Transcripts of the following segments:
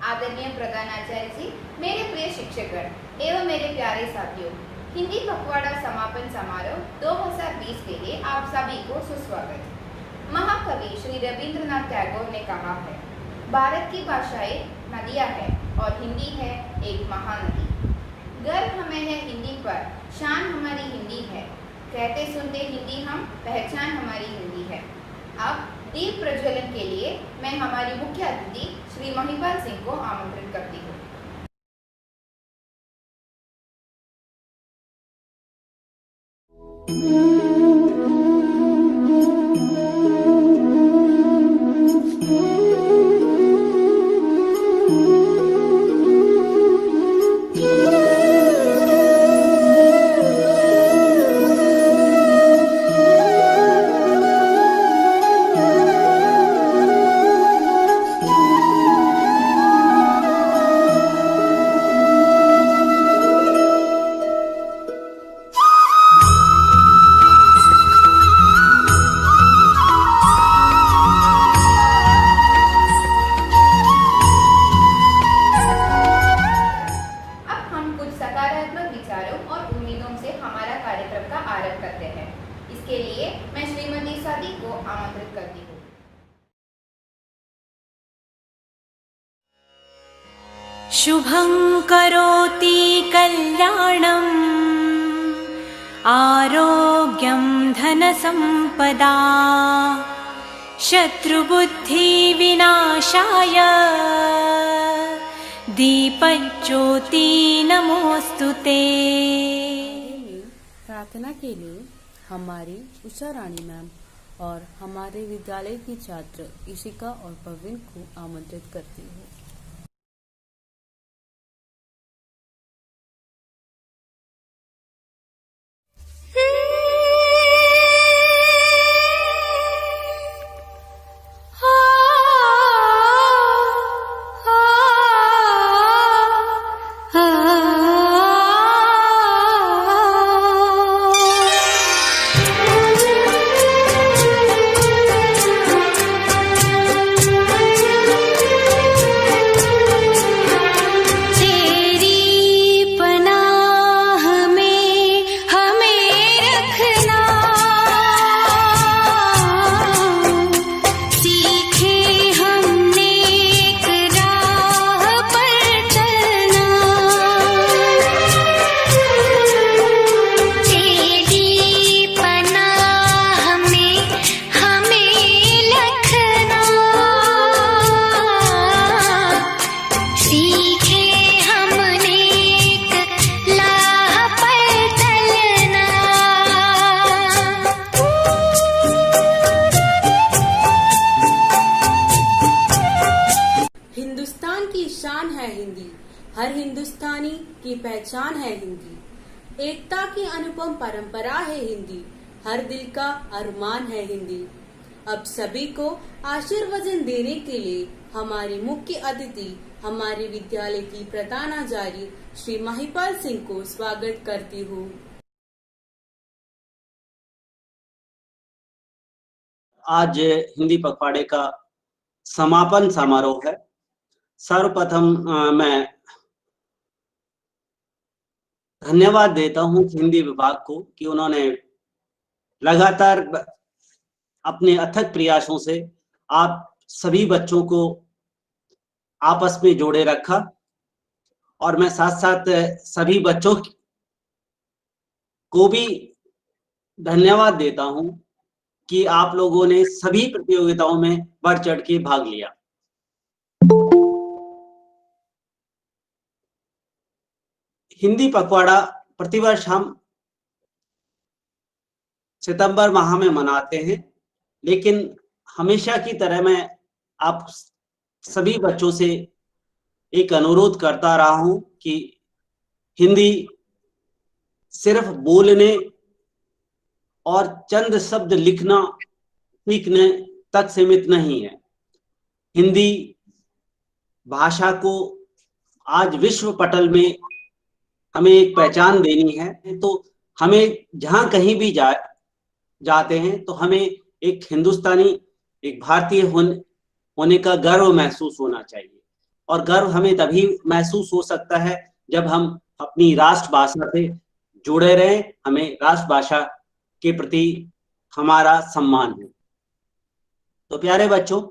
आदरणीय प्रधानाचार्य जी, मेरे प्रिय शिक्षकगण एवं मेरे प्यारे साथियों, हिंदी पखवाड़ा समापन समारोह 2020 के लिए आप सभी को सुस्वागत। महाकवि श्री रविंद्रनाथ टैगोर ने कहा है, भारत की भाषाएं नदियां हैं और हिंदी है एक महानदी। गर्व हमें है हिंदी पर, शान हमारी हिंदी है, कहते सुनते हिंदी हम, पहचान हमारी हिंदी है। अब दीप प्रज्वलन के लिए मैं हमारी मुख्य अतिथि श्री महिपाल सिंह को आमंत्रित करती हूँ। इसके लिए मैं श्रीमती सादी को आमंत्रित करती हूँ। शुभं करोति कल्याणं आरोग्यं धनसम्पदा शत्रुबुद्धिविनाशाय दीपज्योति नमोस्तुते। प्रार्थना के लिए हमारी उषा रानी मैम और हमारे विद्यालय की छात्र इशिका और पविन को आमंत्रित करती हूँ। शान है हिंदी, हर हिंदुस्तानी की पहचान है हिंदी। एकता की अनुपम परंपरा है हिंदी, हर दिल का अरमान है हिंदी। अब सभी को आशीर्वचन देने के लिए हमारी मुख्य अतिथि हमारे विद्यालय की प्रधानाचार्य श्री महिपाल सिंह को स्वागत करती हूँ। आज हिंदी पखवाड़े का समापन समारोह है। सर्वप्रथम मैं धन्यवाद देता हूं हिंदी विभाग को कि उन्होंने लगातार अपने अथक प्रयासों से आप सभी बच्चों को आपस में जोड़े रखा, और मैं साथ साथ सभी बच्चों को भी धन्यवाद देता हूं कि आप लोगों ने सभी प्रतियोगिताओं में बढ़ चढ़ के भाग लिया। हिंदी पखवाड़ा प्रतिवर्ष हम सितंबर माह में मनाते हैं, लेकिन हमेशा की तरह मैं आप सभी बच्चों से एक अनुरोध करता रहा हूं कि हिंदी सिर्फ बोलने और चंद शब्द लिखना सीखने तक सीमित नहीं है। हिंदी भाषा को आज विश्व पटल में हमें एक पहचान देनी है, तो हमें जहां कहीं भी जाते हैं तो हमें एक हिंदुस्तानी, एक भारतीय होने का गर्व महसूस होना चाहिए। और गर्व हमें तभी महसूस हो सकता है जब हम अपनी राष्ट्रभाषा से जुड़े रहें, हमें राष्ट्रभाषा के प्रति हमारा सम्मान हो। तो प्यारे बच्चों,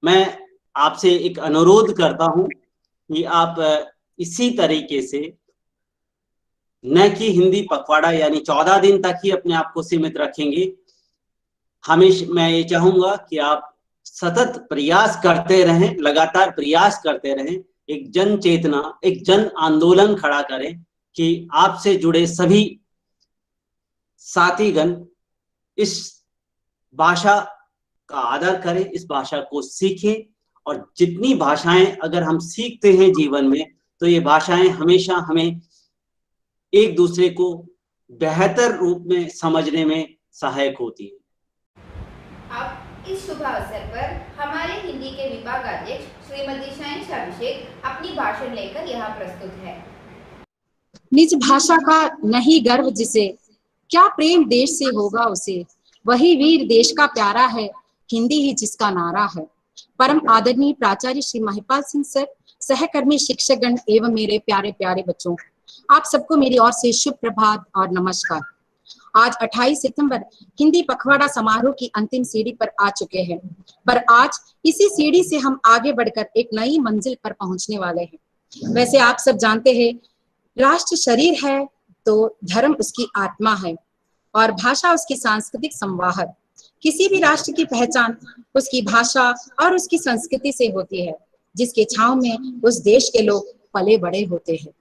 मैं आपसे एक अनुरोध करता हूं कि आप इसी तरीके से न कि हिंदी पखवाड़ा यानी 14 दिन तक ही अपने आप को सीमित रखेंगे, हमेशा मैं ये चाहूंगा कि आप सतत प्रयास करते रहें, लगातार प्रयास करते रहें, एक जन चेतना, एक जन आंदोलन खड़ा करें कि आपसे जुड़े सभी साथीगण इस भाषा का आदर करें, इस भाषा को सीखें। और जितनी भाषाएं अगर हम सीखते हैं जीवन में, तो ये भाषाएं हमेशा हमें एक दूसरे को बेहतर रूप में समझने में सहायक होती है। अब इस शुभ अवसर पर हमारे हिंदी के विभागाध्यक्ष श्रीमती शहंशाह अभिषेक अपनी भाषण लेकर यहाँ प्रस्तुत है। निज भाषा का नहीं गर्व जिसे, क्या प्रेम देश से होगा उसे, वही वीर देश का प्यारा है, हिंदी ही जिसका नारा है। परम आदरणीय प्राचार्य श्री महिपाल सिंह सर, सहकर्मी शिक्षकगण एवं मेरे प्यारे प्यारे बच्चों, आप सबको मेरी ओर से शुभ प्रभात और नमस्कार। आज 28 सितंबर हिंदी पखवाड़ा समारोह की अंतिम सीढ़ी पर आ चुके हैं, पर आज इसी सीढ़ी से हम आगे बढ़कर एक नई मंजिल पर पहुंचने वाले हैं। वैसे आप सब जानते हैं, राष्ट्र शरीर है तो धर्म उसकी आत्मा है और भाषा उसकी सांस्कृतिक संवाहक। किसी भी राष्ट्र की पहचान उसकी भाषा और उसकी संस्कृति से होती है, जिसके छांव में उस देश के लोग पले बड़े होते हैं।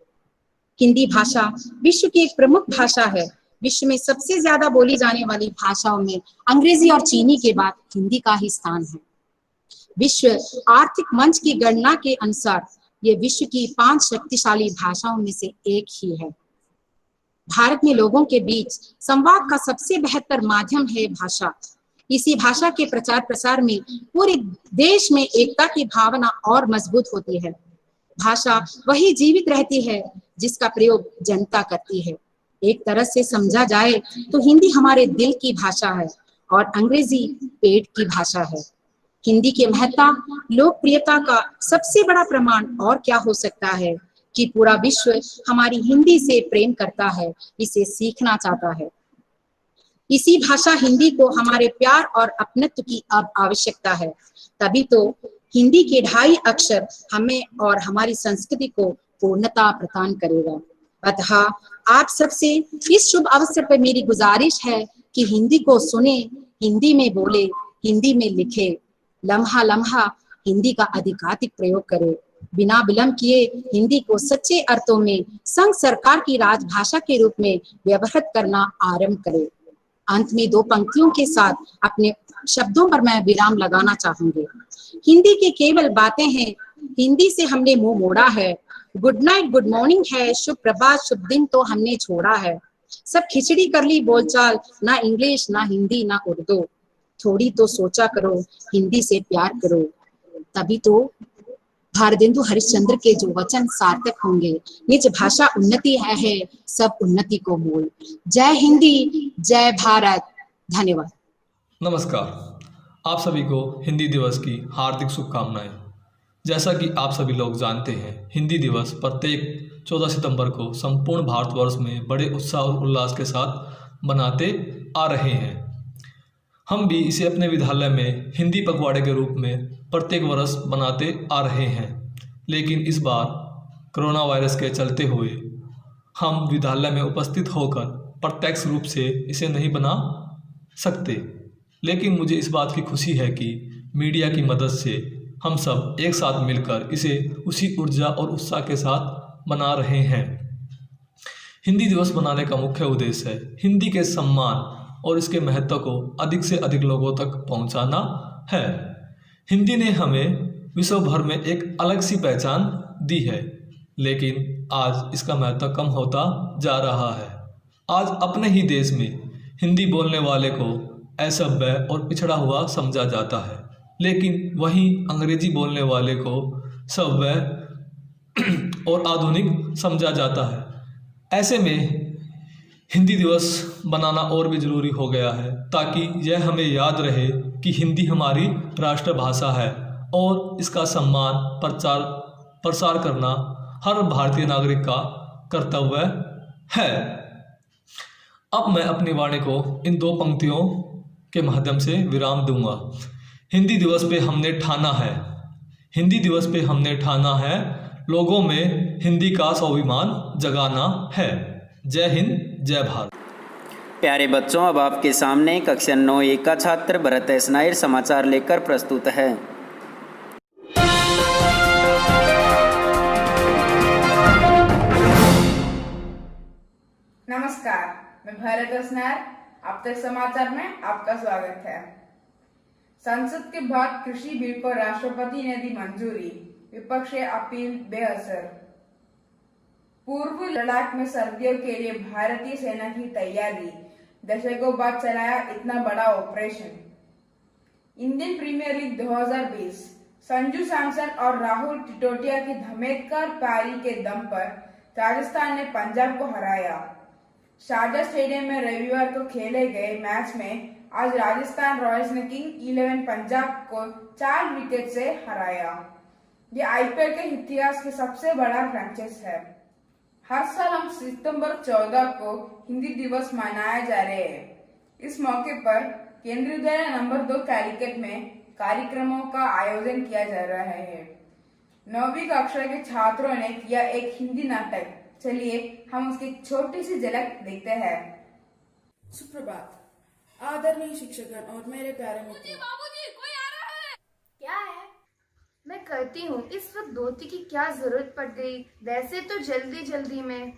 हिंदी भाषा विश्व की एक प्रमुख भाषा है। विश्व में सबसे ज्यादा बोली जाने वाली भाषाओं में अंग्रेजी और चीनी के बाद हिंदी का ही स्थान है। विश्व आर्थिक मंच की गणना के अनुसार ये विश्व की 5 शक्तिशाली भाषाओं में से एक ही है। भारत में लोगों के बीच संवाद का सबसे बेहतर माध्यम है भाषा। इसी भाषा के प्रचार प्रसार में पूरे देश में एकता की भावना और मजबूत होती है। भाषा वही जीवित रहती है जिसका प्रयोग जनता करती है। एक तरह से समझा जाए तो हिंदी हमारे दिल की भाषा है और अंग्रेजी पेट की भाषा है। हिंदी के महत्ता लोकप्रियता का सबसे बड़ा प्रमाण और क्या हो सकता है कि पूरा विश्व हमारी हिंदी से प्रेम करता है, इसे सीखना चाहता है। इसी भाषा हिंदी को हमारे प्यार और अपनत्व की अब आवश्यकता है। तभी तो हिंदी के 2.5 अक्षर हमें और हमारी संस्कृति को पूर्णता प्रदान करेगा। अतः आप सबसे इस शुभ अवसर पर मेरी गुजारिश है कि हिंदी को सुने, हिंदी में बोले, हिंदी में लिखे, लम्हा लम्हा हिंदी का अधिकाधिक प्रयोग करे। बिना विलंब किए हिंदी को सच्चे अर्थों में संघ सरकार की राजभाषा के रूप में व्यवहृत करना आरंभ करे। अंत में 2 पंक्तियों के साथ अपने शब्दों पर मैं विराम लगाना चाहूंगी। हिंदी की केवल बातें हैं, हिंदी से हमने मुंह मोड़ा है। गुड नाइट गुड मॉर्निंग है, शुभ प्रभात शुभ दिन तो हमने छोड़ा है। सब खिचड़ी कर ली बोलचाल, ना इंग्लिश ना हिंदी ना उर्दू। थोड़ी तो सोचा करो, हिंदी से प्यार करो, तभी तो भारतेंदु हरिश्चंद्र के जो वचन सार्थक होंगे। निज भाषा उन्नति है सब उन्नति को मूल। जय हिंदी, जय भारत। धन्यवाद। नमस्कार, आप सभी को हिंदी दिवस की हार्दिक शुभकामनाएं। जैसा कि आप सभी लोग जानते हैं, हिंदी दिवस प्रत्येक 14 सितंबर को संपूर्ण भारतवर्ष में बड़े उत्साह और उल्लास के साथ मनाते आ रहे हैं। हम भी इसे अपने विद्यालय में हिंदी पखवाड़े के रूप में प्रत्येक वर्ष बनाते आ रहे हैं, लेकिन इस बार कोरोना वायरस के चलते हुए हम विद्यालय में उपस्थित होकर प्रत्यक्ष रूप से इसे नहीं बना सकते। लेकिन मुझे इस बात की खुशी है कि मीडिया की मदद से हम सब एक साथ मिलकर इसे उसी ऊर्जा और उत्साह के साथ मना रहे हैं। हिंदी दिवस मनाने का मुख्य उद्देश्य है हिंदी के सम्मान और इसके महत्व को अधिक से अधिक लोगों तक पहुंचाना है। हिंदी ने हमें विश्व भर में एक अलग सी पहचान दी है, लेकिन आज इसका महत्व कम होता जा रहा है। आज अपने ही देश में हिंदी बोलने वाले को असभ्य और पिछड़ा हुआ समझा जाता है, लेकिन वहीं अंग्रेजी बोलने वाले को सभ्य और आधुनिक समझा जाता है। ऐसे में हिंदी दिवस बनाना और भी ज़रूरी हो गया है, ताकि यह हमें याद रहे कि हिंदी हमारी राष्ट्रभाषा है और इसका सम्मान प्रसार करना हर भारतीय नागरिक का कर्तव्य है। अब मैं अपनी वाणी को इन 2 पंक्तियों के माध्यम से विराम दूंगा। हिंदी दिवस पे हमने ठाना है लोगों में हिंदी का स्वाभिमान जगाना है। जय हिंद, जय भारत। प्यारे बच्चों, अब आपके सामने कक्षा 9A का छात्र भरत एस नायर समाचार लेकर प्रस्तुत है। नमस्कार, मैं भरत एस नायर। अब तक समाचार में आपका स्वागत है। संसद के बाद कृषि बिल को राष्ट्रपति ने दी मंजूरी, विपक्ष की अपील बेअसर। पूर्व लद्दाख में सर्दियों के लिए भारतीय सेना की तैयारी, दशकों बाद चलाया इतना बड़ा operation. Indian Premier League 2020, Sanju Samson और राहुल टिटोटिया की धमाकेदार पारी के दम पर राजस्थान ने पंजाब को हराया। शारजा स्टेडियम में रविवार को खेले गए मैच में आज राजस्थान रॉयल्स ने किंग 11 पंजाब को 4 विकेट से हराया। ये आईपीएल के इतिहास के सबसे बड़ा फ्रैंचाइज है। हर साल हम सितंबर 14 को हिंदी दिवस मनाए जा रहे हैं। इस मौके पर केंद्रीय विद्यालय नंबर 2 कैलिकट में कार्यक्रमों का आयोजन किया जा रहा है। 9वीं कक्षा के छात्रों ने किया एक हिंदी नाटक। चलिए हम उसकी छोटी सी झलक देखते हैं। सुप्रभात, आदरणीय शिक्षकगण और मेरे प्यारे मित्रों। बाबूजी, कोई आ रहा है। क्या है? मैं कहती हूँ इस वक्त धोती की क्या जरूरत पड़ गई, वैसे तो जल्दी में।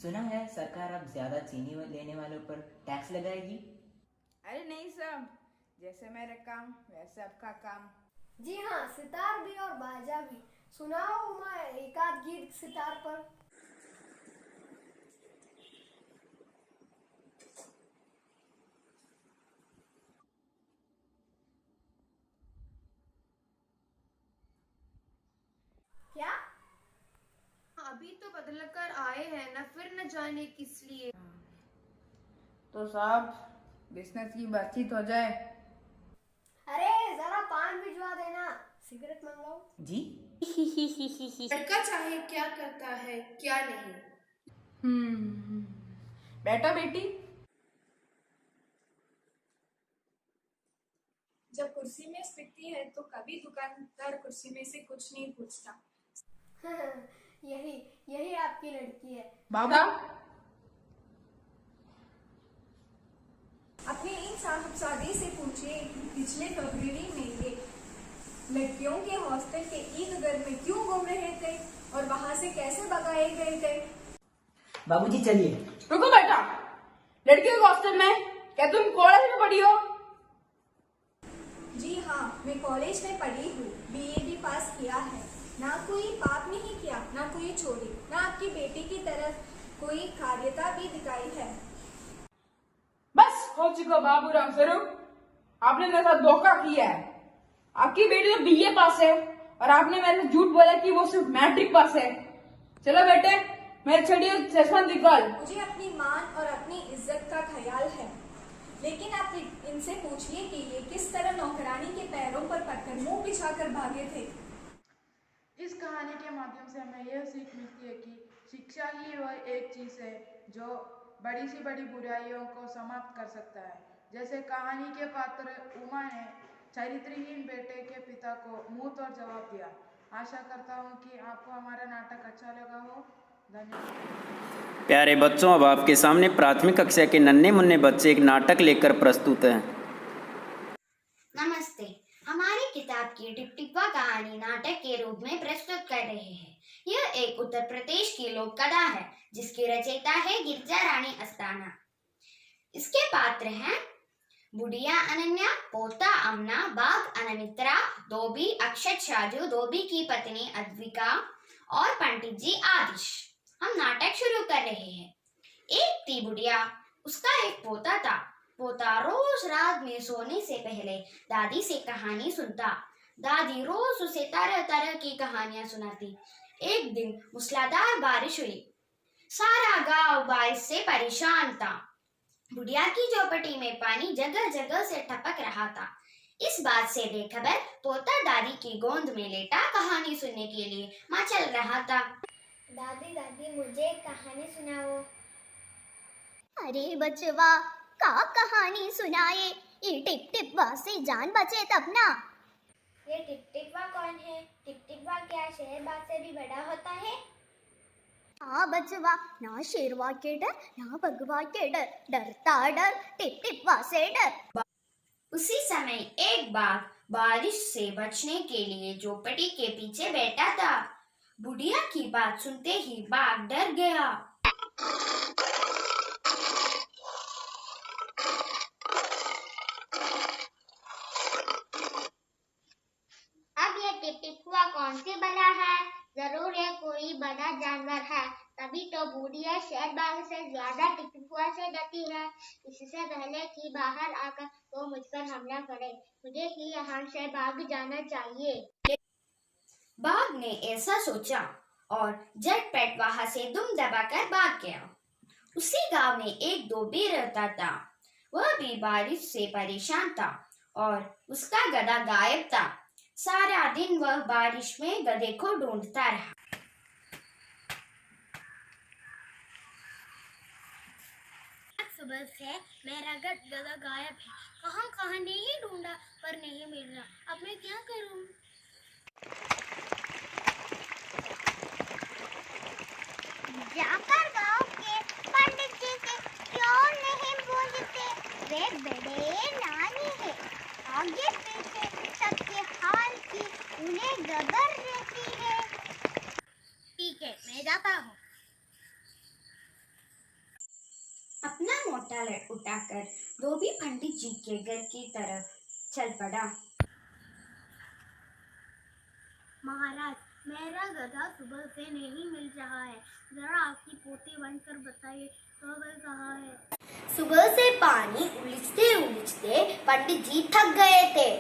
सुना है सरकार अब ज्यादा चीनी लेने वालों पर टैक्स लगाएगी। अरे नहीं साहब, जैसे मेरा काम वैसे आपका काम। जी हाँ, सितार भी और बाजा भी। सुनाओ उमा एक आध गीत सितार पर। क्या? अभी तो बदल कर आए हैं ना, फिर न जाने किस लिए। तो साहब, बिजनेस की बातचीत हो जाए। अरे जरा पान भिजवा देना, सिगरेट मंगाओ। जी लड़का चाहे क्या करता है क्या नहीं। बेटा बेटी, जब कुर्सी में बिकती है तो कभी दुकानदार कुर्सी में से कुछ नहीं पूछता। यही आपकी लड़की है। बाबा, अपने इन साहबजादे से पूछिए पिछले फरवरी में ये लड़कियों के हॉस्टल के ईदगाह में क्यों घूम रहे थे और वहां से कैसे भगाए गए थे। बाबूजी चलिए। रुको बेटा, लड़कियों के हॉस्टल में क्या तुम कॉलेज में पढ़ी हो? जी हाँ, मैं कॉलेज में पढ़ी हूँ, BA भी पास किया है। ना कोई पाप नहीं किया, ना कोई चोरी, ना आपकी बेटी की तरफ कोई कार्यता भी दिखाई है। बस हो चुका बाबूराम स्वरूप, आपने मेरे साथ धोखा किया है। आपकी बेटी तो BA पास है और आपने मेरे से झूठ बोला कि वो सिर्फ मैट्रिक पास है। चलो बेटे, मेरे छड़ी चश्मा निकाल। मुझे अपनी मान और अपनी इज्जत का ख्याल है, लेकिन आप इनसे पूछिए कि ये किस तरह नौकरानी के पैरों पर पड़कर मुंह बिछाकर भागे थे। इस कहानी के माध्यम से हमें यह सीख मिलती है कि शिक्षा ही वह एक चीज है जो बड़ी से बड़ी बुराइयों को समाप्त कर सकता है। जैसे कहानी के पात्र उमा ने चरित्रहीन बेटे के पिता को मुंह तोड़ जवाब दिया। आशा करता हूँ कि आपको हमारा नाटक अच्छा लगा हो। धन्यवाद। प्यारे बच्चों, अब आपके सामने प्राथमिक कक्षा के नन्हे मुन्ने बच्चे एक नाटक लेकर प्रस्तुत हैं। नमस्ते, हमारी किताब की टिपटिपा कहानी नाटक के रूप में प्रस्तुत कर रहे हैं। यह एक उत्तर प्रदेश की लोक कथा है जिसकी रचयिता है गिरजा रानी अस्थाना। इसके पात्र हैं बुढ़िया अनन्या, पोता अमना, बाघ अनमित्रा, धोबी अक्षत शाजू, धोबी की पत्नी अद्विका और पंडित जी आदिश। हम नाटक शुरू कर रहे हैं। एक थी बुढ़िया, उसका एक पोता था। पोता रोज रात में सोने से पहले दादी से कहानी सुनता। दादी रोज उसे तरह तरह की कहानियां सुनाती। एक दिन मूसलाधार बारिश हुई। सारा गांव बारिश से परेशान था। बुढ़िया की झोपड़ी में पानी जगह जगह से टपक रहा था। इस बात से बेखबर तोता दादी की गोद में लेटा कहानी सुनने के लिए मचल रहा था। दादी दादी मुझे एक कहानी सुनाओ। अरे बचवा, का कहानी सुनाए? ये टिप टिपवा से जान बचे तब ना। ये टिकटिकवा कौन है? टिकटिकवा क्या शहर बाग से भी बड़ा होता है? हाँ बचवा, ना शेरवा के डर ना बगवा के डर, डरता डर टिप टिपवा से डर। उसी समय एक बाघ बारिश से बचने के लिए झोपड़ी के पीछे बैठा था। बुढ़िया की बात सुनते ही बाघ डर गया। अब ये टिपटिपुआ कौन सी बला है? जरूर ये कोई बड़ा जानवर है, तभी तो बूढ़िया शेर बाघ से ज्यादा टिपटिपुआ से डरती है। इससे पहले कि बाहर आकर वो मुझ पर हमला करे, मुझे ही यहाँ से भाग जाना चाहिए। बाघ ने ऐसा सोचा और झटपट वहां से दुम दबाकर भाग गया। उसी गांव में एक धोबी रहता था। वह भी बारिश से परेशान था और उसका गधा गायब था। सारा दिन वह बारिश में गधे को ढूंढता रहा। सुबह से मेरा गधा गायब है। कहाँ नहीं ढूंढा पर नहीं मिल रहा। अब मैं क्या करूं? जाकर गांव के पंडित जी से क्यों नहीं पूछते? वे बड़े नानी है, आगे पीछे सबके हाल की उन्हें खबर रहती है। ठीक है, मैं जाता हूँ। अपना मोटा लट उठाकर धोबी पंडित जी के घर की तरफ चल पड़ा। महाराज, मेरा गधा सुबह से नहीं मिल रहा है। जरा आपकी पोती बनकर बताइए तो वह कहाँ है? सुबह से पानी उलीचते उलीचते पंडित जी थक गए थे।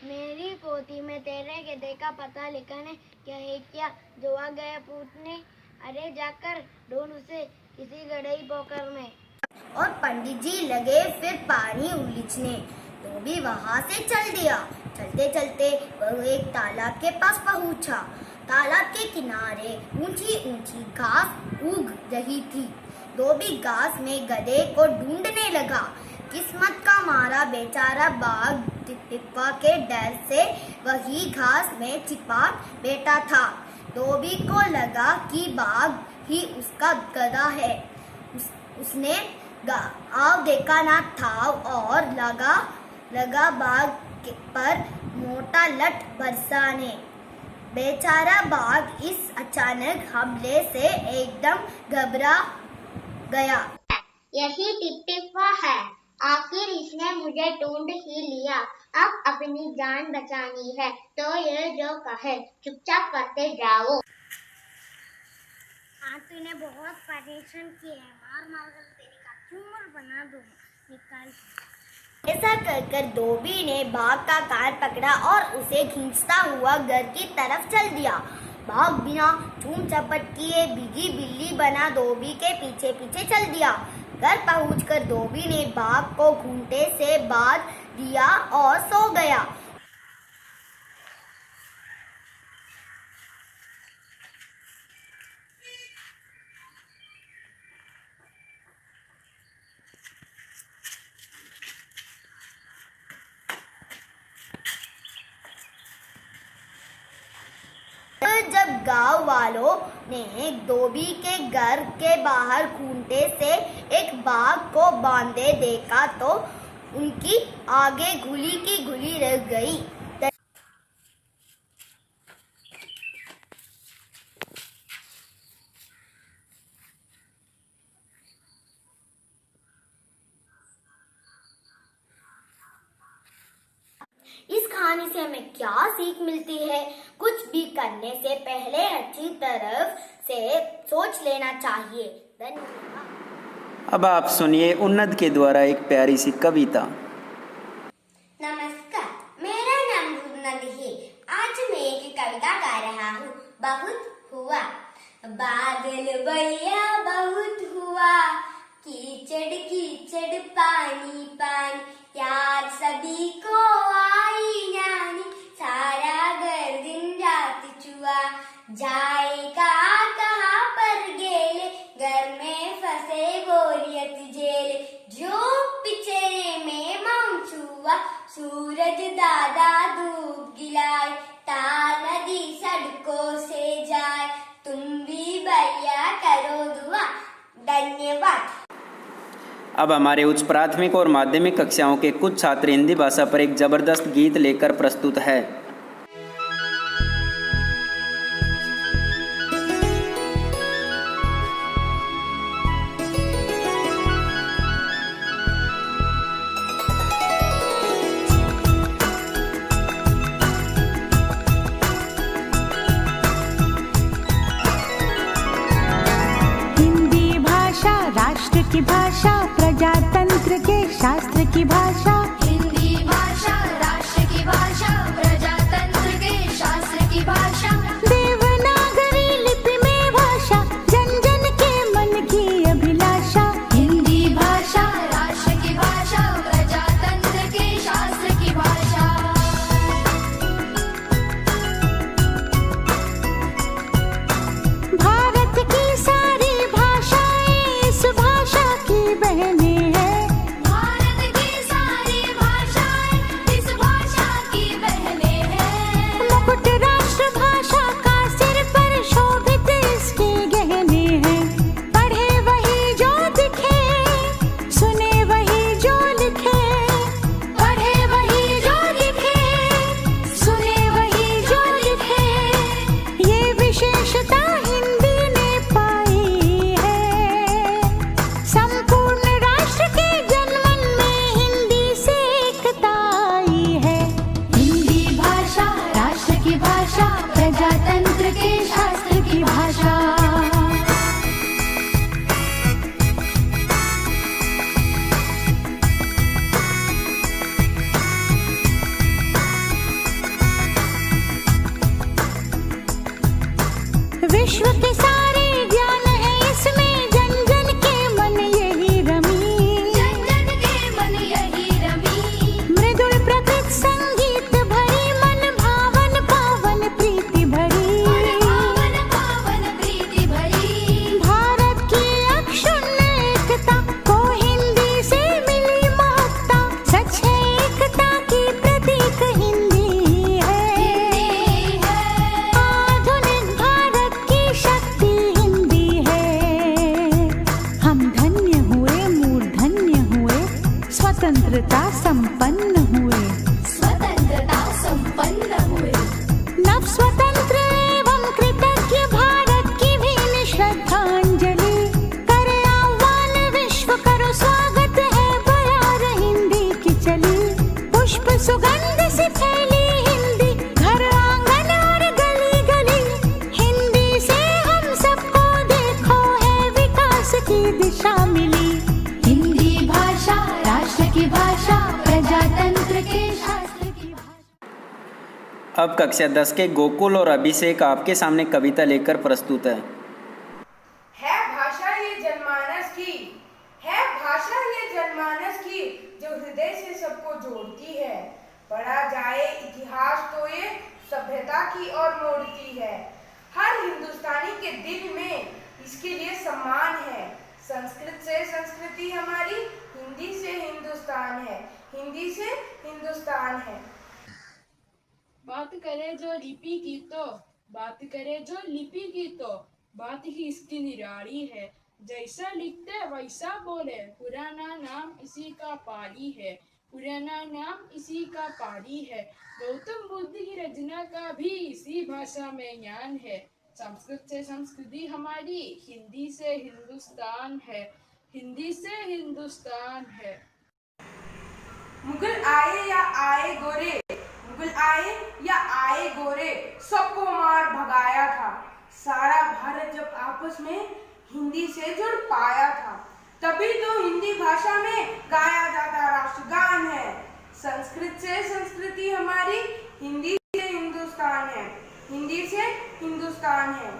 मेरी पोती में तेरे गधे का पता लिखा है क्या? जो आ गया पूछने। अरे जाकर ढूंढ उसे किसी गड़ई पोखर में। और पंडित जी लगे फिर पानी उलीचने। तो भी वहां से चल दिया। चलते चलते वह एक तालाब के पास पहुंचा। तालाब के किनारे ऊंची ऊंची घास उग रही थी। धोबी घास में गधे को ढूंढने लगा। किस्मत का मारा बेचारा बाघ टिपटिपा के डर से वही घास में छिपा बैठा था। धोबी को लगा कि बाघ ही उसका गधा है। उसने आव देखा ना था और लगा बाघ पर मोटा लट बरसाने। बेचारा बाघ इस अचानक हमले से एकदम घबरा गया। यही टिपटिपा है, आखिर इसने मुझे ढूंढ ही लिया। अब अपनी जान बचानी है तो ये जो कहे चुपचाप करते जाओ। आज तूने बहुत परेशान किया है। मार कर तेरी का चूमर बना दूंगा। निकाल। ऐसा कर धोबी ने बाघ का कान पकड़ा और उसे खींचता हुआ घर की तरफ चल दिया। बाघ बिना चूम चपट किए भीगी बिल्ली बना धोबी के पीछे पीछे चल दिया। घर पहुंचकर धोबी ने बाघ को खूंटे से बांध दिया और सो गया। जब गांव वालों ने धोबी के घर के बाहर खूंटे से एक बाघ को बांधे देखा तो उनकी आगे घुली की घुली रह गई। इस कहानी से हमें क्या सीख मिलती है? कुछ भी करने से पहले अच्छी तरफ से सोच लेना चाहिए। धन्यवाद। अब आप सुनिए उन्नत के द्वारा एक प्यारी सी कविता। नमस्कार, मेरा नाम उन्नत है। आज मैं एक कविता गा रहा हूँ। बहुत हुआ बादल भैया बहुत हुआ, कीचड़ कीचड़ पानी पानी, अब हमारे उच्च प्राथमिक और माध्यमिक कक्षाओं के कुछ छात्र हिंदी भाषा पर एक जबरदस्त गीत लेकर प्रस्तुत है। राष्ट्र की भाषा, प्रजातंत्र के शास्त्र की भाषा। हिंदी भाषा राष्ट्र की भाषा, प्रजातंत्र के शास्त्र की भाषा। देवनागरी लिपि में भाषा, जन जन के मन की अभिलाषा। हिंदी भाषा राष्ट्र की भाषा, प्रजातंत्र के शास्त्र की भाषा। भारत की सारी भाषा की बहने हैं। भारत की सारी भाषाएं इस भाषा की बहने हैं। मुकुट राष्ट्र भाषा का सिर पर शोभित इसके गहने हैं। पढ़े वही जो दिखे, सुने वही जो लिखे। पढ़े वही जो लिखे, सुने वही जो लिखे। ये विशेषता हिंदी ने पाई है। संपूर्ण राष्ट्र के जनमन में हिंदी से एकता आई है। हिंदी भाषा राष्ट्र की भाषा, प्रजातंत्र के शास्त्र की भाषा। विश्व के सारे ज्ञान है इसमें, जन जन के मन यही रमी। जन जन के मन यही रमी। मृदुल प्रकृत संगीत भरी, मन भावन पावन प्रीति भरी। पावन पावन प्रीति भरी। भारत की अक्षुण्ण एकता को हिंदी से मिली महत्ता। सच है एकता की प्रतीक हिंदी है। आधुनिक भारत की शक्ति हिंदी है। हम धन्य हुए, मूर्धन्य हुए, स्वतंत्रता संपन्न हुए। स्वतंत्रता संपन्न हुए। नव स्वतंत्र एवं कृतज्ञ भारत की भी श्रद्धांजलि। करे आह्वान विश्व, करो स्वागत है बयार हिंदी की चली। पुष्प सुगंध से फैली हिंदी, घर आंगन और गली गली। हिंदी से हम सबको देखो है विकास की दिशा मिली। हिंदी भाषा राष्ट्र की भाषा, प्रजातंत्र के शास्त्र की भाषा। अब कक्षा 10 के गोकुल और अभिषेक आपके सामने कविता लेकर प्रस्तुत है। भाषा ये जनमानस की, है भाषा ये जनमानस की, जो हृदय से सबको जोड़ती है। पढ़ा जाए इतिहास तो ये सभ्यता की ओर मोड़ती है। हर हिंदुस्तानी के दिल में इसके लिए सम्मान है। संस्कृत से संस्कृति हमारी, हिंदी से हिंदुस्तान है। हिंदी से हिंदुस्तान है। बात करे जो लिपि की तो, बात करे जो लिपि की तो, बात ही इसकी निराली है। जैसा लिखते वैसा बोले, पुराना नाम इसी का पाली है। पुराना नाम इसी का पाली है। गौतम बुद्ध की रचना का भी इसी भाषा में ज्ञान है। संस्कृत से संस्कृति हमारी, हिंदी से हिंदुस्तान है। हिंदी से हिंदुस्तान है। मुगल आए या आए गोरे, मुगल आए या आए गोरे, सबको मार भगाया था। सारा भारत जब आपस में हिंदी से जुड़ पाया था, तभी तो हिंदी भाषा में गाया जाता राष्ट्रगान है। संस्कृत से संस्कृति हमारी, हिंदी से हिंदुस्तान है। हिंदी से हिंदुस्तान है।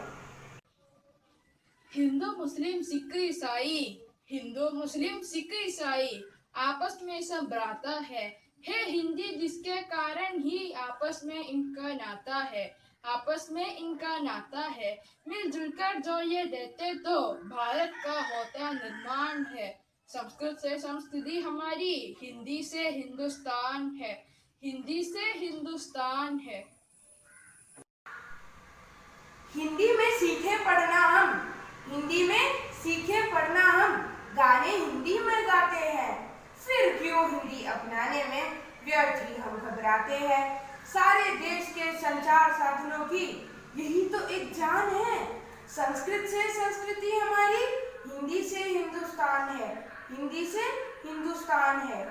हिंदू मुस्लिम सिख ईसाई, हिंदू मुस्लिम सिख ईसाई आपस में सब भ्राता है हिंदी, जिसके कारण ही आपस में इनका नाता है। आपस में इनका नाता है। मिलजुल कर जो ये देते तो भारत का होता निर्माण है। संस्कृत से संस्कृति हमारी, हिंदी से हिंदुस्तान है। हिंदी से हिंदुस्तान है। हिंदी में सीखे पढ़ना हम, हिंदी में सीखे पढ़ना हम, गाने हिंदी में गाते हैं, फिर क्यों हिंदी अपनाने में व्यर्थ ही हम घबराते हैं। सारे देश के संचार साधनों की यही तो एक जान है। संस्कृत से संस्कृति हमारी, हिंदी से हिंदुस्तान है, हिंदी से हिंदुस्तान है।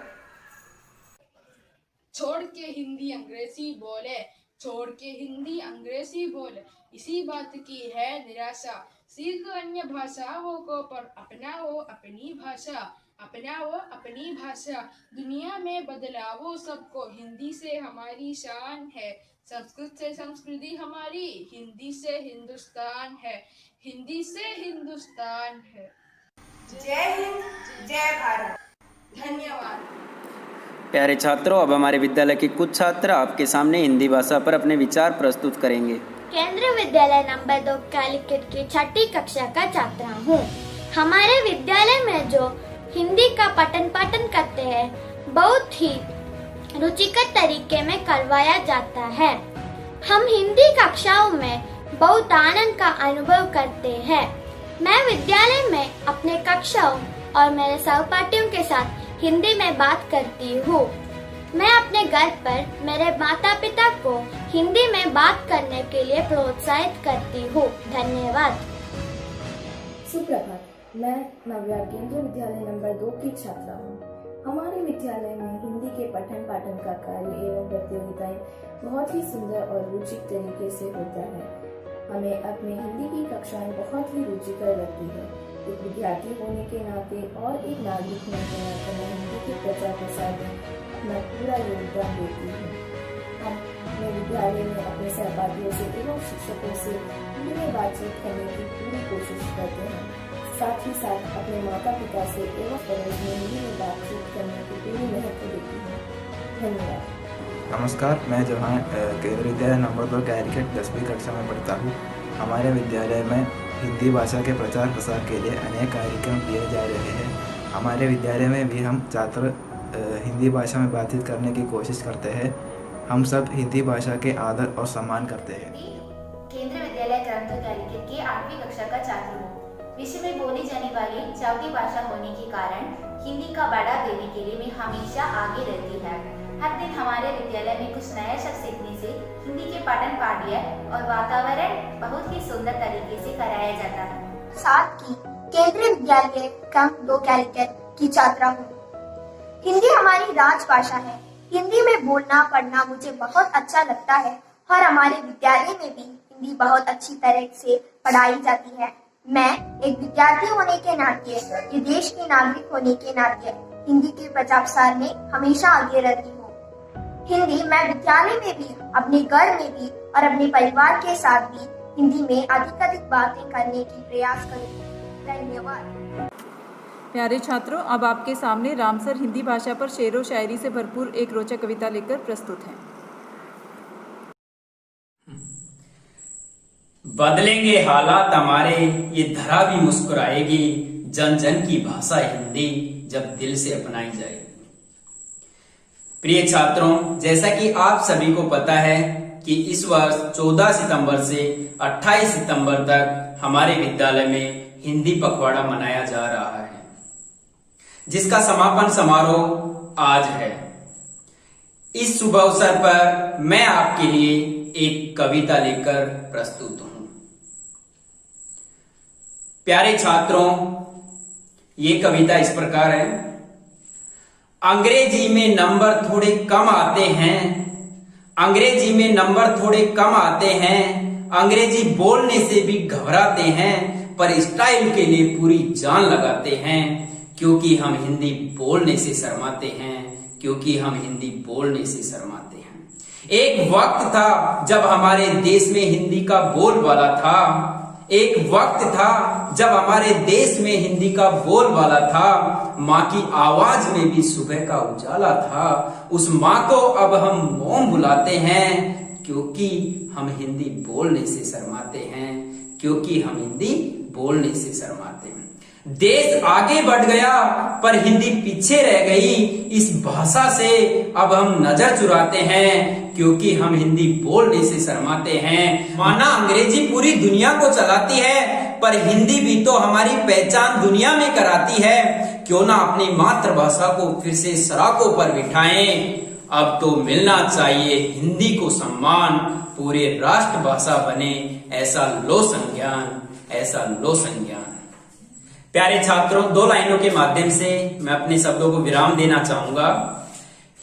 छोड़ के हिंदी अंग्रेजी बोले, छोड़ के हिंदी अंग्रेजी बोले, इसी बात की है निराशा। सीखो अन्य भाषाओं को पर अपनाओ अपनी भाषा, अपनाओ अपनी भाषा। दुनिया में बदलावो सबको, हिंदी से हमारी शान है। संस्कृत से संस्कृति हमारी, हिंदी से हिंदुस्तान है, हिंदी से हिंदुस्तान है। जय हिंद, जय भारत, धन्यवाद। प्यारे छात्रों, अब हमारे विद्यालय के कुछ छात्र आपके सामने हिंदी भाषा पर अपने विचार प्रस्तुत करेंगे। केंद्रीय विद्यालय नंबर 2 कालीकट की 6ठी कक्षा का छात्रा हूँ। हमारे विद्यालय में जो हिंदी का पठन पाठन करते हैं, बहुत ही रुचिकर तरीके में करवाया जाता है। हम हिंदी कक्षाओं में बहुत आनंद का अनुभव करते हैं। मैं विद्यालय में अपने कक्षाओं और मेरे सहपाठियों के साथ हिंदी में बात करती हूँ। मैं अपने घर पर मेरे माता पिता को हिंदी में बात करने के लिए प्रोत्साहित करती हूँ। धन्यवाद। सुप्रभात, मैं नव्या केंद्रीय विद्यालय नंबर 2 की छात्रा हूँ। हमारे विद्यालय में हिंदी के पठन पाठन का कार्य एवं प्रतियोगिताएं बहुत ही सुंदर और रुचिकर तरीके से होता है। हमें अपने हिंदी की कक्षाएं बहुत ही रुचिकर लगती है। एक विद्यार्थी होने के नाते और एक नागरिक होने के नाते मैं हिंदी के प्रचार प्रसार में अपना पूरा योगदान देती हूँ। हम अपने विद्यालय में अपने सहपाठियों से एवं शिक्षकों से हिंदी में बातचीत करने की पूरी कोशिश करते हैं। साथ ही साथ अपने माता पिता से एवं पड़ोस में हिंदी में बातचीत करने की पूरी महत्व देती हूँ। धन्यवाद। नमस्कार, मैं जवान केंद्रीय विद्यालय नंबर 2 कैरिकेट 10वीं कक्षा में पढ़ता हूँ। हमारे विद्यालय में हिंदी भाषा के प्रचार प्रसार के लिए अनेक कार्यक्रम किए जा रहे हैं। हमारे विद्यालय में भी हम छात्र हिंदी भाषा में बातचीत करने की कोशिश करते हैं। हम सब हिंदी भाषा के आदर और सम्मान करते हैं। केंद्रीय विद्यालय क्रांति कैरिकेट की 8वीं कक्षा का छात्र हूँ। विश्व में बोली जाने वाली 4वीं भाषा होने के कारण हिंदी का बढ़ा देने के लिए मैं हमेशा आगे रहती है। हर दिन हमारे विद्यालय में कुछ नया शब्द सीखने से हिंदी के पठन पाठ्य और वातावरण बहुत ही सुंदर तरीके से कराया जाता है। 7 की केंद्रीय विद्यालय क्रम 2 कैरिकेट की छात्रा हूँ। हिंदी हमारी राजभाषा है। हिंदी में बोलना पढ़ना मुझे बहुत अच्छा लगता है और हमारे विद्यालय में भी हिंदी बहुत अच्छी तरह से पढ़ाई जाती है। मैं एक विद्यार्थी होने के नाते, ये देश के नागरिक होने के नाते हिंदी के प्रचार प्रसार में हमेशा आगे रहती हूँ। हिंदी मैं विद्यालय में भी, अपने घर में भी और अपने परिवार के साथ भी हिंदी में अधिक बातें करने की प्रयास करूँगी। धन्यवाद। प्यारे छात्रों, अब आपके सामने रामसर हिंदी भाषा पर शेरो शायरी से भरपूर एक रोचक कविता लेकर प्रस्तुत हैं। बदलेंगे हालात हमारे, ये धरा भी मुस्कुराएगी, जन जन की भाषा हिंदी जब दिल से अपनाई जाएगी। प्रिय छात्रों, जैसा कि आप सभी को पता है कि इस वर्ष 14 सितंबर से 28 सितंबर तक हमारे विद्यालय में हिंदी पखवाड़ा मनाया जा रहा है, जिसका समापन समारोह आज है। इस शुभ अवसर पर मैं आपके लिए एक कविता लेकर प्रस्तुत हूं। प्यारे छात्रों, ये कविता इस प्रकार है। अंग्रेजी में नंबर थोड़े कम आते हैं, अंग्रेजी में नंबर थोड़े कम आते हैं, अंग्रेजी बोलने से भी घबराते हैं, पर स्टाइल के लिए पूरी जान लगाते हैं, क्योंकि हम हिंदी बोलने से शर्माते हैं, क्योंकि हम हिंदी बोलने से शर्माते हैं। एक वक्त था जब हमारे देश में हिंदी का बोलबाला था, एक वक्त था जब हमारे देश में हिंदी का बोलबाला था। माँ की आवाज में भी सुबह का उजाला था। उस माँ को अब हम मोम बुलाते हैं, क्योंकि हम हिंदी बोलने से शर्माते हैं, क्योंकि हम हिंदी बोलने से शर्माते हैं। देश आगे बढ़ गया पर हिंदी पीछे रह गई। इस भाषा से अब हम नजर चुराते हैं, क्योंकि हम हिंदी बोलने से शर्माते हैं। माना अंग्रेजी पूरी दुनिया को चलाती है, पर हिंदी भी तो हमारी पहचान दुनिया में कराती है। क्यों ना अपनी मातृभाषा को फिर से सराकों पर बिठाएं। अब तो मिलना चाहिए हिंदी को सम्मान, पूरे राष्ट्रभाषा बने ऐसा लो संज्ञान, ऐसा लो संज्ञान। प्यारे छात्रों, 2 लाइनों के माध्यम से मैं अपने शब्दों को विराम देना चाहूंगा।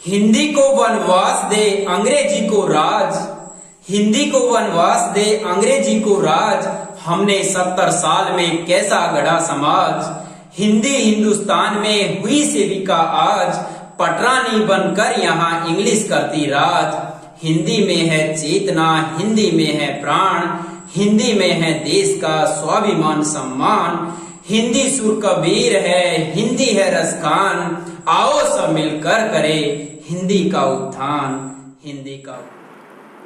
हिंदी को वनवास दे अंग्रेजी को राज, हिंदी को वनवास दे अंग्रेजी को राज, हमने 70 साल में कैसा गढ़ा समाज। हिंदी हिंदुस्तान में हुई सेविका आज, पटरानी बनकर यहाँ इंग्लिश करती राज। हिंदी में है चेतना, हिंदी में है प्राण, हिंदी में है देश का स्वाभिमान सम्मान। हिंदी सुर कबीर है, हिंदी है रसखान, आओ सब मिलकर करे हिंदी का उत्थान, हिंदी का।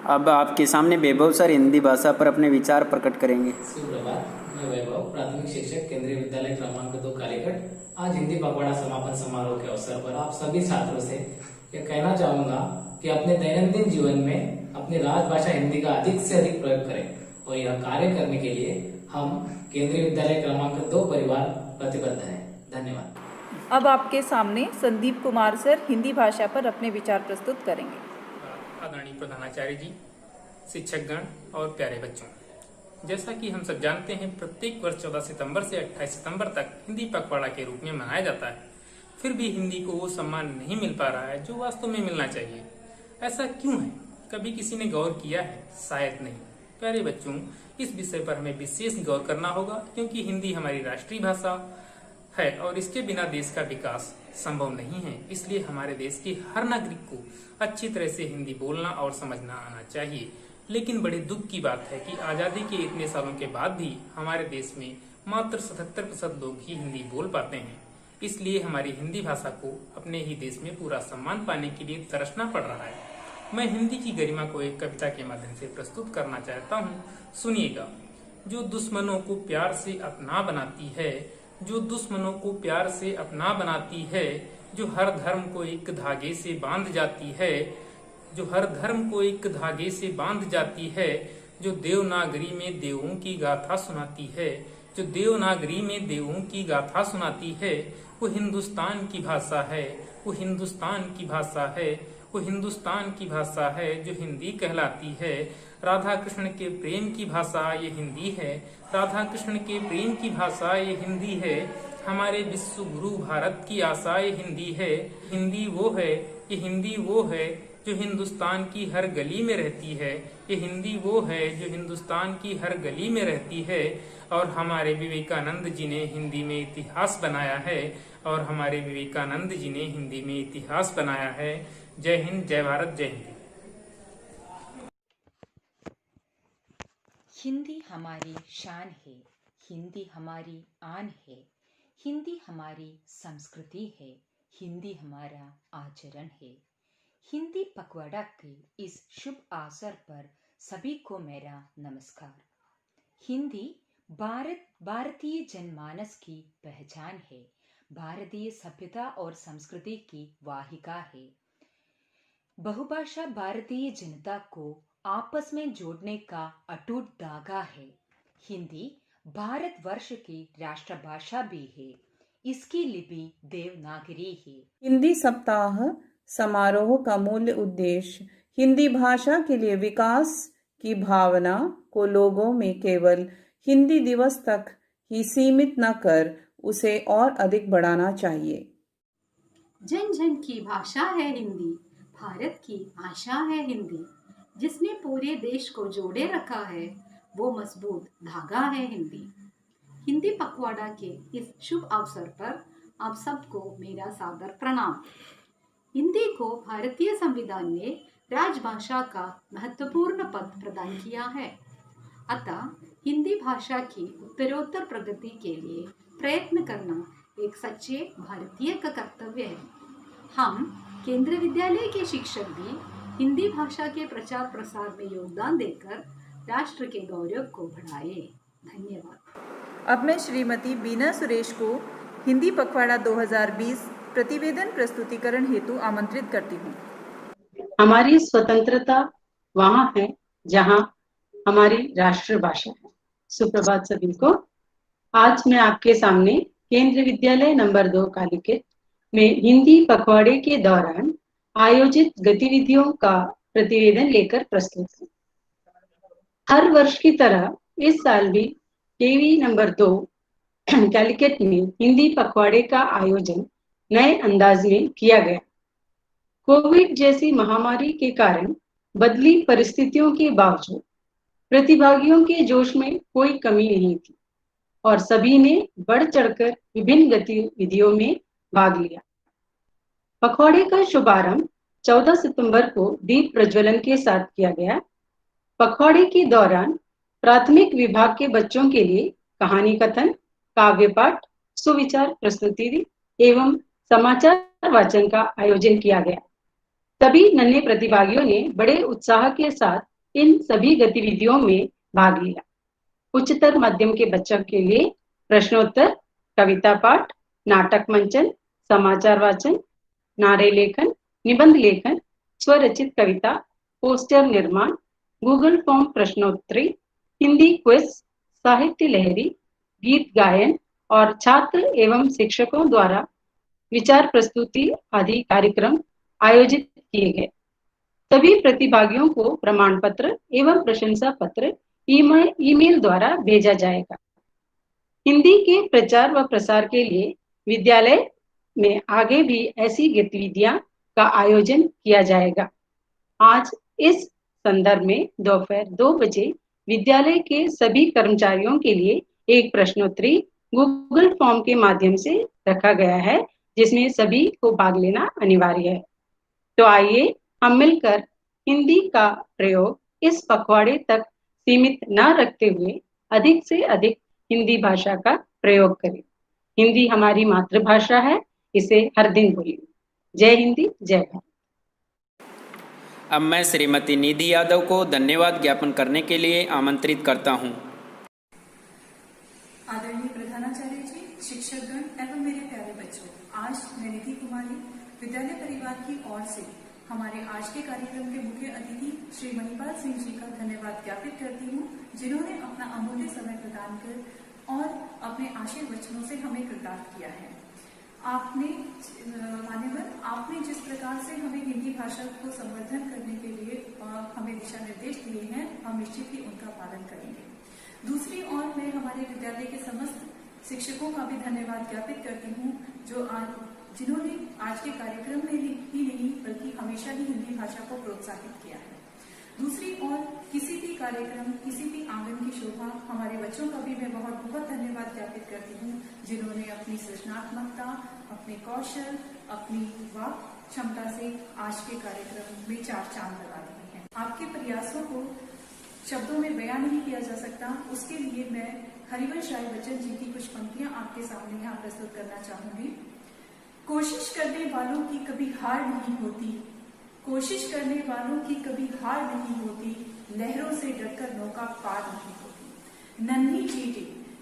अब आपके सामने वैभव सर हिंदी भाषा पर अपने विचार प्रकट करेंगे। सुप्रभात, मैं वैभव, प्राथमिक शिक्षक, केंद्रीय विद्यालय क्रमांक 2 कालीकट। आज हिंदी पखवाड़ा समापन समारोह के अवसर पर आप सभी छात्रों से यह कहना चाहूंगा कि अपने दैनंदिन जीवन में अपनी राजभाषा हिंदी का अधिक से अधिक प्रयोग करें और यह कार्य करने के लिए हम केंद्रीय विद्यालय क्रमांक 2 परिवार प्रतिबद्ध है। धन्यवाद। अब आपके सामने संदीप कुमार सर हिंदी भाषा पर अपने विचार प्रस्तुत करेंगे। आदरणीय प्रधानाचार्य जी, शिक्षकगण और प्यारे बच्चों, जैसा कि हम सब जानते हैं प्रत्येक वर्ष 14 सितंबर से 28 सितंबर तक हिंदी पखवाड़ा के रूप में मनाया जाता है। फिर भी हिंदी को वो सम्मान नहीं मिल पा रहा है जो वास्तव में मिलना चाहिए। ऐसा क्यों है? कभी किसी ने गौर किया है? शायद नहीं। प्यारे बच्चों, इस विषय पर हमें विशेष गौर करना होगा क्योंकि हिंदी हमारी राष्ट्रीय भाषा है और इसके बिना देश का विकास संभव नहीं है। इसलिए हमारे देश के हर नागरिक को अच्छी तरह से हिंदी बोलना और समझना आना चाहिए। लेकिन बड़े दुख की बात है कि आजादी के इतने सालों के बाद भी हमारे देश में मात्र 77% लोग ही हिंदी बोल पाते हैं। इसलिए हमारी हिंदी भाषा को अपने ही देश में पूरा सम्मान पाने के लिए तरसना पड़ रहा है। मैं हिंदी की गरिमा को एक कविता के माध्यम से प्रस्तुत करना चाहता हूँ। सुनिएगा। जो दुश्मनों को प्यार से अपना बनाती है, जो दुश्मनों को प्यार से अपना बनाती है, जो हर धर्म को एक धागे से बांध जाती है, जो हर धर्म को एक धागे से बांध जाती है, जो देवनागरी में देवों की गाथा सुनाती है, जो देवनागरी में देवों की गाथा सुनाती है, वो हिंदुस्तान की भाषा है, वो हिंदुस्तान की भाषा है, वो हिंदुस्तान की भाषा है जो हिंदी कहलाती है। राधा कृष्ण के प्रेम की भाषा ये हिंदी है, राधा कृष्ण के प्रेम की भाषा ये हिंदी है। हमारे विश्व गुरु भारत की आशा ये हिंदी है। हिंदी वो है, ये हिंदी वो है जो हिंदुस्तान की हर गली में रहती है। ये हिंदी वो है जो हिंदुस्तान की हर गली में रहती है। और हमारे विवेकानंद जी ने हिंदी में इतिहास बनाया है, और हमारे विवेकानंद जी ने हिंदी में इतिहास बनाया है। जय हिंद, जय भारत, जय हिंद। हिंदी हमारी शान है, हिंदी हमारी आन है, हिंदी हमारी संस्कृति है, हिंदी हमारा आचरण है। हिंदी पखवाड़ा के इस शुभ अवसर पर सभी को मेरा नमस्कार। हिंदी भारतीय जनमानस की पहचान है, भारतीय सभ्यता और संस्कृति की वाहिका है। बहुभाषा भारतीय जनता को आपस में जोड़ने का अटूट धागा है। हिंदी भारतवर्ष की राष्ट्रभाषा भी है, इसकी लिपि देवनागरी है। हिंदी सप्ताह समारोह का मूल उद्देश्य हिंदी भाषा के लिए विकास की भावना को लोगों में केवल हिंदी दिवस तक ही सीमित न कर उसे और अधिक बढ़ाना चाहिए। जन जन की भाषा है हिंदी, भारत की आशा है हिंदी, जिसने पूरे देश को जोड़े रखा है वो मजबूत धागा है हिंदी। हिंदी पखवाड़ा के इस शुभ अवसर पर आप सबको मेरा सादर प्रणाम। हिंदी को भारतीय संविधान ने राजभाषा का महत्वपूर्ण पद प्रदान किया है। अतः हिंदी भाषा की उत्तरोत्तर प्रगति के लिए प्रयत्न करना एक सच्चे भारतीय का कर्तव्य है। हम केंद्रीय विद्यालय के शिक्षक भी हिंदी भाषा के प्रचार प्रसार में योगदान देकर राष्ट्र के गौरव को बढ़ाए। धन्यवाद। अब मैं श्रीमती बीना सुरेश को हिंदी पखवाड़ा 2020 प्रतिवेदन प्रस्तुतिकरण हेतु आमंत्रित करती हूँ। हमारी स्वतंत्रता वहाँ है जहाँ हमारी राष्ट्रभाषा है। सुप्रभात सभी को। आज मैं आपके सामने केंद्रीय विद्यालय नंबर 2 कालीकेट में हिंदी पखवाड़े के दौरान आयोजित गतिविधियों का प्रतिवेदन लेकर प्रस्तुत हूँ। हर वर्ष की तरह इस साल भी केवी नंबर 2 कैलिकट में हिंदी पखवाड़े का आयोजन नए अंदाज में किया गया। कोविड जैसी महामारी के कारण बदली परिस्थितियों के बावजूद प्रतिभागियों के जोश में कोई कमी नहीं थी और सभी ने बढ़ चढ़कर विभिन्न गतिविधियों में भाग लिया। पखवाड़े का शुभारंभ 14 सितंबर को दीप प्रज्वलन के साथ किया गया। पखवाड़े के दौरान प्राथमिक विभाग के बच्चों के लिए कहानी कथन, काव्य पाठ, सुविचार प्रस्तुति एवं समाचार वाचन का आयोजन किया गया। सभी नन्हे प्रतिभागियों ने बड़े उत्साह के साथ इन सभी गतिविधियों में भाग लिया। उच्चतर माध्यम के बच्चों के लिए प्रश्नोत्तर, कविता पाठ, नाटक मंचन, समाचार वाचन, नारे लेखन, निबंध लेखन, स्वरचित कविता, पोस्टर निर्माण, गूगल फॉर्म प्रश्नोत्तरी, हिंदी क्विज, साहित्य लहरी, गीत गायन और छात्र एवं शिक्षकों द्वारा विचार प्रस्तुति आदि कार्यक्रम आयोजित किए गए। सभी प्रतिभागियों को प्रमाण पत्र एवं प्रशंसा पत्र ईमेल द्वारा भेजा जाएगा। हिंदी के प्रचार व प्रसार के लिए विद्यालय में आगे भी ऐसी गतिविधियां का आयोजन किया जाएगा। आज इस संदर्भ में दोपहर 2 बजे विद्यालय के सभी कर्मचारियों के लिए एक प्रश्नोत्तरी गूगल फॉर्म के माध्यम से रखा गया है, जिसमें सभी को भाग लेना अनिवार्य है। तो आइए हम मिलकर हिंदी का प्रयोग इस पखवाड़े तक सीमित न रखते हुए अधिक से अधिक हिंदी भाषा का प्रयोग करें। हिंदी हमारी मातृभाषा है, इसे हर दिन बोलिए। जय हिंदी, जय भारत। अब मैं श्रीमती निधि यादव को धन्यवाद ज्ञापन करने के लिए आमंत्रित करता हूं। आदरणीय प्रधानाचार्य जी, शिक्षकगण एवं मेरे प्यारे बच्चों, आज मैं निधि कुमारी विद्यालय परिवार की ओर से हमारे आज के कार्यक्रम के मुख्य अतिथि श्री मणिपाल सिंह जी का धन्यवाद ज्ञापित करती हूँ, जिन्होंने अपना अमूल्य समय प्रदान कर और अपने आशीर्वचनों से हमें कृतार्थ किया है। आपने मान्यवर, आपने जिस प्रकार से हमें हिंदी भाषा को संवर्धन करने के लिए हमें दिशा निर्देश दिए हैं, हम निश्चित ही उनका पालन करेंगे। दूसरी ओर मैं हमारे विद्यालय के समस्त शिक्षकों का भी धन्यवाद ज्ञापित करती हूँ, जिन्होंने आज के कार्यक्रम में ही नहीं बल्कि हमेशा ही हिंदी भाषा को प्रोत्साहित किया है। दूसरी ओर किसी भी कार्यक्रम, किसी भी आंगन की शोभा हमारे बच्चों का भी मैं बहुत बहुत धन्यवाद ज्ञापित करती हूँ, जिन्होंने अपनी सृजनात्मकता, अपने कौशल, अपनी वाक क्षमता से आज के कार्यक्रम में 4 चांद लगा दिए हैं। आपके प्रयासों को शब्दों में बयान नहीं किया जा सकता, उसके लिए मैं हरिवंश राय बच्चन जी की कुछ पंक्तियां आपके सामने यहाँ प्रस्तुत करना चाहूंगी। कोशिश करने वालों की कभी हार नहीं होती, कोशिश करने वालों की कभी हार नहीं होती, लहरों से डरकर नौका पार नहीं होती।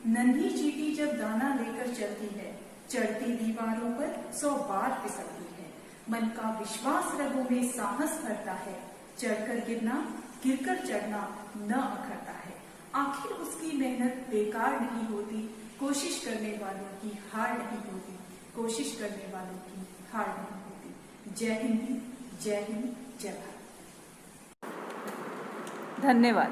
नन्ही चींटी जब दाना लेकर चलती है, चढ़ती दीवारों पर 100 बार फिसलती है। मन का विश्वास रगों में साहस भरता है, चढ़कर गिरना, गिरकर चढ़ना न अखरता है। आखिर उसकी मेहनत बेकार नहीं होती, कोशिश करने वालों की हार नहीं होती, कोशिश करने वालों की हार नहीं होती। जय हिंद, जय हिंद, जय भारत। धन्यवाद।